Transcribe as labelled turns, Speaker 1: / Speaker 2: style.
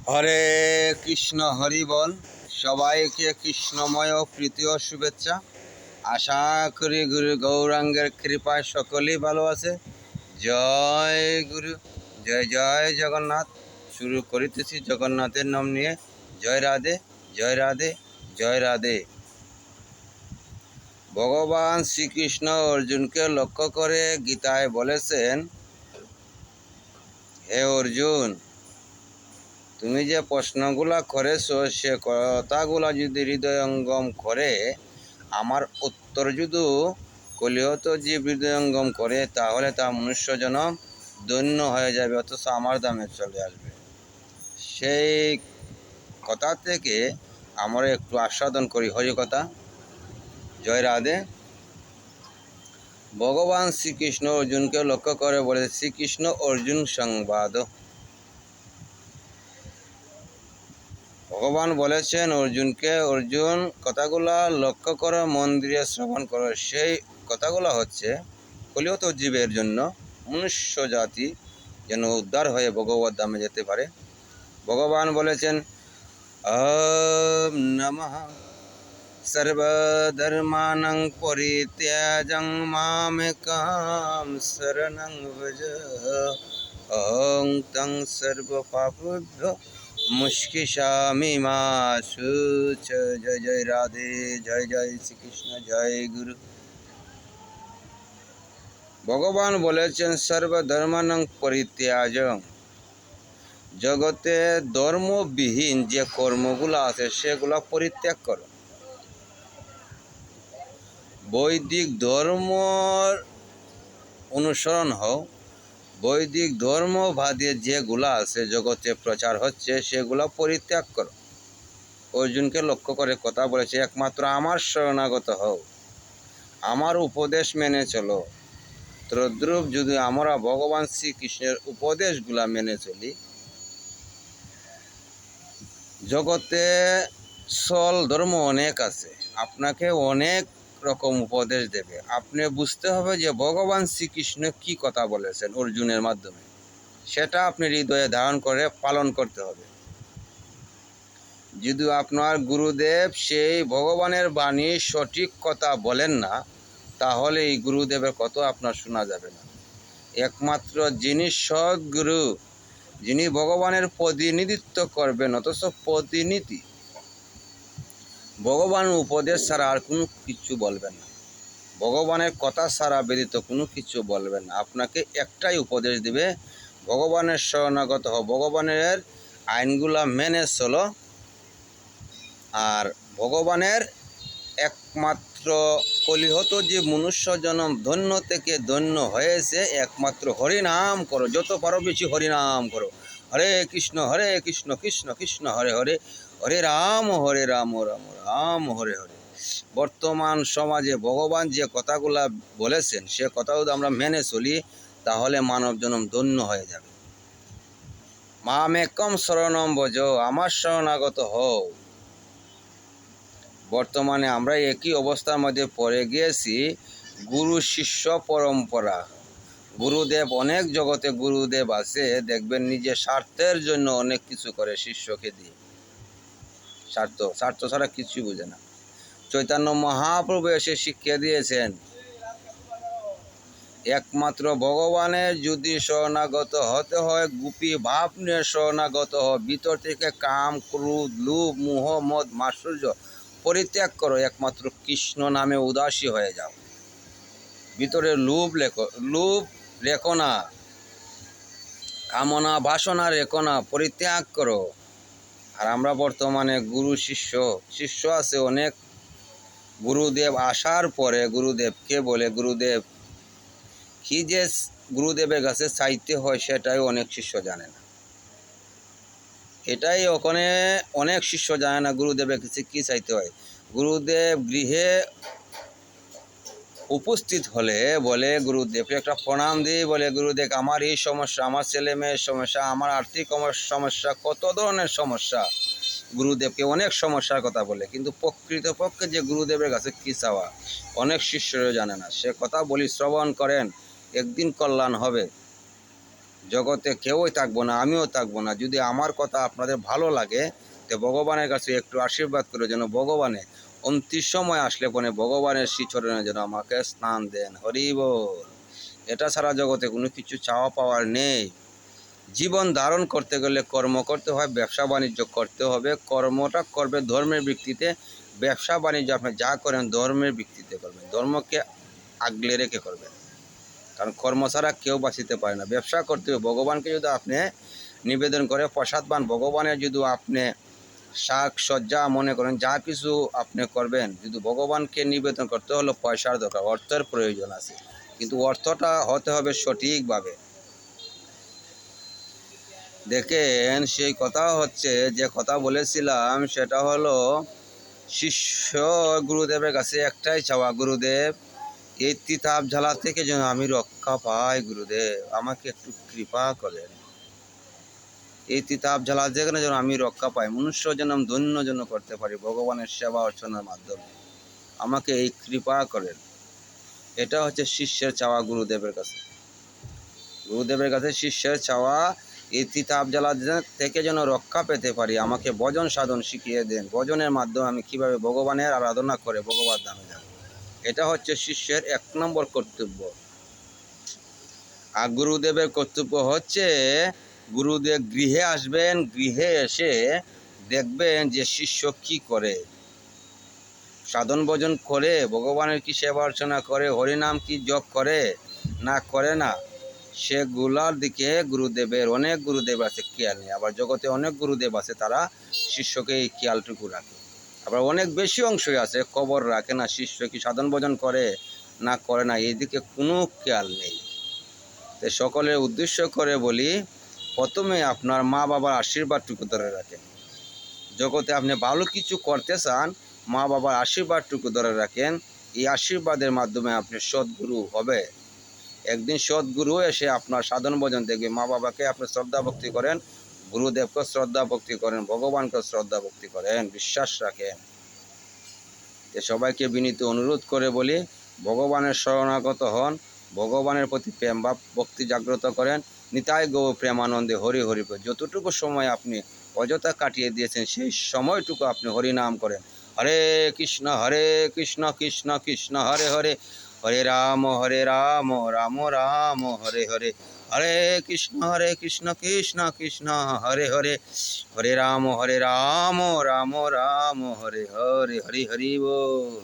Speaker 1: হরে কৃষ্ণ হরি বল। সবাইকে কৃষ্ণময় প্রীতি ও শুভেচ্ছা। আশা করি গুরু গৌরাঙ্গের কৃপায় সকলেই ভালো আছে। জয় গুরু, জয় জয় জগন্নাথ। শুরু করিতেছি জগন্নাথের নাম নিয়ে। জয় রাধে, জয় রাধে, জয় রাধে। ভগবান শ্রীকৃষ্ণ অর্জুনকে লক্ষ্য করে গীতায় বলেছেন, হে অর্জুন, তুমি যে প্রশ্নগুলা করেছো সে কথাগুলা যদি হৃদয়ঙ্গম করে, আমার উত্তর যদি কলিহত যে হৃদয়ঙ্গম করে, তাহলে তা মনুষ্য জনম ধন্য হয়ে যাবে, অথচ আমার দামে চলে আসবে। সেই কথা থেকে আমরা একটু আস্বাদন করি হরি কথা। জয় রাধে। ভগবান শ্রীকৃষ্ণ অর্জুনকে লক্ষ্য করে বলে, শ্রীকৃষ্ণ অর্জুন সংবাদ। ভগবান বলেছেন অর্জুনকে, অর্জুন কথাগুলা লক্ষ্য করো, মন দিয়ে শ্রবণ করো। সেই কথাগুলো হচ্ছে কলিহত জীবের জন্য, মনুষ্য জাতি যেন উদ্ধার হয়ে ভগবত ধামে যেতে পারে। ভগবান বলেছেন, ওম নমঃ সর্বধর্মাণং পরিত্যাজং মামেকাং শরণং ভজ, অহং তং সর্বপাপেভ্যো মুষ্কিসামি মা শুচ। জয় জয় রাধে, জয় জয় শ্রীকৃষ্ণ, জয় গুরু। ভগবান বলেছেন সর্বধর্মাণং পরিত্যাজং, জগতে ধর্মবিহীন যে কর্মগুলো আছে সেগুলো পরিত্যাগ করো। বৈদিক ধর্ম অনুসরণ হও। বৈদিক ধর্মবাদী যেগুলো আছে জগতে প্রচার হচ্ছে সেগুলো পরিত্যাগ করো। অর্জুনকে লক্ষ্য করে কথা বলেছে, একমাত্র আমার শরণাগত হও, আমার উপদেশ মেনে চলো। তদ্রূপ যদি আমরা ভগবান শ্রীকৃষ্ণের উপদেশগুলা মেনে চলি, জগতে সল ধর্ম অনেক আছে, আপনাকে অনেক রকম উপদেশ দেবে। আপনি বুঝতে হবে যে ভগবান শ্রীকৃষ্ণ কি কথা বলেছেন অর্জুনের মাধ্যমে, সেটা আপনি হৃদয়ে ধারণ করে পালন করতে হবে। যদি আপনার গুরুদেব সেই ভগবানের বাণী সঠিক কথা বলেন না, তাহলে এই গুরুদেবের কথা আপনার শোনা যাবে না। একমাত্র যিনি সদ্গুরু, যিনি ভগবানের প্রতিনিধিত্ব করবেন, অথচ প্রতিনিধি ভগবানের উপদেশ ছাড়া আর কোনো কিছু বলবেন না, ভগবানের কথা ছাড়া ব্যতীত কোনো কিছু বলবেন না। আপনাকে একটাই উপদেশ দিবে, ভগবানের শরণাগত হও, ভগবানের আইনগুলা মেনে চলো। আর ভগবানের একমাত্র কলিহত যে মনুষ্য জনম ধন্য থেকে ধন্য হয়েছে, একমাত্র হরিনাম করো, যত পারো বেশি হরিনাম করো। হরে কৃষ্ণ কৃষ্ণ কৃষ্ণ হরে হরে, হরে রাম রাম রাম হরে হরে। বর্তমান সমাজে ভগবান যে কথাগুলা বলেছেন সে কথাও যদি আমরা মেনে চলি, তাহলে মানব জনম ধন্য হয়ে যাবে। মামেকম শরণম ভজ, আমার শরণাগত হও। বর্তমানে আমরা একই অবস্থার মধ্যে পড়ে গিয়েছি, গুরু শিষ্য পরম্পরা। গুরুদেব, অনেক জগতে গুরুদেব আছে, দেখবেন নিজের স্বার্থের জন্য অনেক কিছু করে শিষ্যকে দিয়ে। স্বার্থ ছাড়া কিছু বুঝে না। চৈতন্য মহাপ্রভু এসে শিক্ষা দিয়েছেন, একমাত্র ভগবানের যদি শরণাগত হতে হয়, গোপী ভাব নিয়ে শরণাগত হয়। ভিতর থেকে কাম, ক্রোধ, লোভ, মোহ, মদ, মাৎসর্য পরিত্যাগ করো, একমাত্র কৃষ্ণ নামে উদাসী হয়ে যাও। ভিতরে লোভ রেখো না, কামনা বাসনা রেখো না, পরিত্যাগ করো। আর আমরা বর্তমানে গুরু শিষ্য আছে অনেক। গুরুদেব আসার পরে গুরুদেবকে বলে, গুরুদেব কি যে গুরুদেবের কাছে চাইতে হয় সেটাই অনেক শিষ্য জানে না। এটাই ওখানে অনেক শিষ্য জানে না গুরুদেবের কাছে কি চাইতে হয়। গুরুদেব গৃহে উপস্থিত হলে বলে, গুরুদেবকে একটা প্রণাম দিয়ে বলে, গুরুদেব আমার এই সমস্যা, আমার ছেলে মেয়ের সমস্যা, আমার আর্থিক সমস্যা, কত ধরনের সমস্যা। গুরুদেবকে অনেক সমস্যার কথা বলে, কিন্তু প্রকৃতপক্ষে যে গুরুদেবের কাছে কী চাওয়া অনেক শিষ্যরা জানে না। সে কথা বলি, শ্রবণ করেন, একদিন কল্যাণ হবে। জগতে কেউই থাকবো না, আমিও থাকবো না। যদি আমার কথা আপনাদের ভালো লাগে তো ভগবানের কাছে একটু আশীর্বাদ করে যেন ভগবানে অন্তিম সময় আসলে পরে ভগবানের শ্রীচরণে যেন আমাকে স্নান দেন। হরি বল। এটা ছাড়া জগতে কোনো কিছু চাওয়া পাওয়ার নেই। জীবন ধারণ করতে গেলে কর্ম করতে হয়, ব্যবসা বাণিজ্য করতে হবে। কর্মটা করবে ধর্মের ভিত্তিতে, ব্যবসা বাণিজ্য আপনি যা করেন ধর্মের ভিত্তিতে করবেন, ধর্মকে আগলে রেখে করবেন। কারণ কর্ম ছাড়া কেউ বাঁচিতে পারে না। ব্যবসা করতে হবে ভগবানকে যদি আপনি নিবেদন করে প্রসাদ পান, ভগবানের যদি আপনি শাক সজ্জা মনে করেন যা কিছু আপনি করবেন, যদি ভগবানকে নিবেদন করতে হলে পয়সার দরকার, অর্থের প্রয়োজন আছে, কিন্তু অর্থটা হতে হবে সঠিকভাবে। দেখেন সেই কথা হচ্ছে, যে কথা বলেছিলাম সেটা হলো শিষ্য গুরুদেবের কাছে একটাই চাওয়া, গুরুদেব এই তিতাব জ্বালা থেকে যেন আমি রক্ষা পাই, গুরুদেব আমাকে একটু কৃপা করেন। এই তিতাব জ্বালা যেখানে যেন আমি রক্ষা পাই, মনুষ্য জন্ম ধন্য যেন করতে পারি ভগবানের সেবা অর্চনার মাধ্যমে, আমাকে এই কৃপা করেন। এটা হচ্ছে শিষ্যের চাওয়া গুরুদেবের কাছে। গুরুদেবের কাছে শিষ্যের চাওয়া এই তিতাব জ্বালা থেকে যেন রক্ষা পেতে পারি, আমাকে ভজন সাধন শিখিয়ে দেন। ভজনের মাধ্যমে আমি কিভাবে ভগবানের আরাধনা করে ভগবান ধামে যাব, এটা হচ্ছে শিষ্যের 1 নম্বর কর্তব্য। আর গুরুদেবের কর্তব্য হচ্ছে, গুরুদেব গৃহে আসবেন, গৃহে এসে দেখবেন যে শিষ্য কি করে, সাধন ভজন করে, ভগবানের কি সেবা অর্চনা করে, হরিনাম কি জপ করে না করে না, সেগুলার দিকে গুরুদেবের, অনেক গুরুদেব আছে খেয়াল নেই। আবার জগতে অনেক গুরুদেব আছে তারা শিষ্যকে এই খেয়ালটুকু রাখে। আবার অনেক বেশি অংশই আছে খবর রাখে না শিষ্য কি সাধন ভজন করে না করে না, এইদিকে কোনো খেয়াল নেই। তো সকলের উদ্দেশ্য করে বলি, প্রথমে আপনার মা বাবার আশীর্বাদটুকু ধরে রাখেন। জগতে আপনি ভালো কিছু করতে চান, মা বাবার আশীর্বাদটুকু ধরে রাখেন। এই আশীর্বাদের মাধ্যমে আপনি সদ্গুরু হবে। একদিন সদ্গুরু এসে আপনার সাধন ভজন দেখবে, মা বাবাকে আপনি শ্রদ্ধা ভক্তি করেন, গুরুদেবকে শ্রদ্ধা ভক্তি করেন, ভগবানকে শ্রদ্ধা ভক্তি করেন, বিশ্বাস রাখেন। সবাইকে বিনীত অনুরোধ করে বলি, ভগবানের শরণাগত হন, ভগবানের প্রতি প্রেম বা ভক্তি জাগ্রত করেন। নিতাই গৌ প্রেমানন্দে হরি হরি। যতটুকু সময় আপনি অযথা কাটিয়ে দিয়েছেন সেই সময়টুকু আপনি হরিনাম করেন। হরে কৃষ্ণ কৃষ্ণ কৃষ্ণ হরে হরে, হরে রাম রাম রাম হরে হরে, হরে কৃষ্ণ কৃষ্ণ কৃষ্ণ হরে হরে, হরে রাম রাম রাম হরে হরে। হরি হরি বল।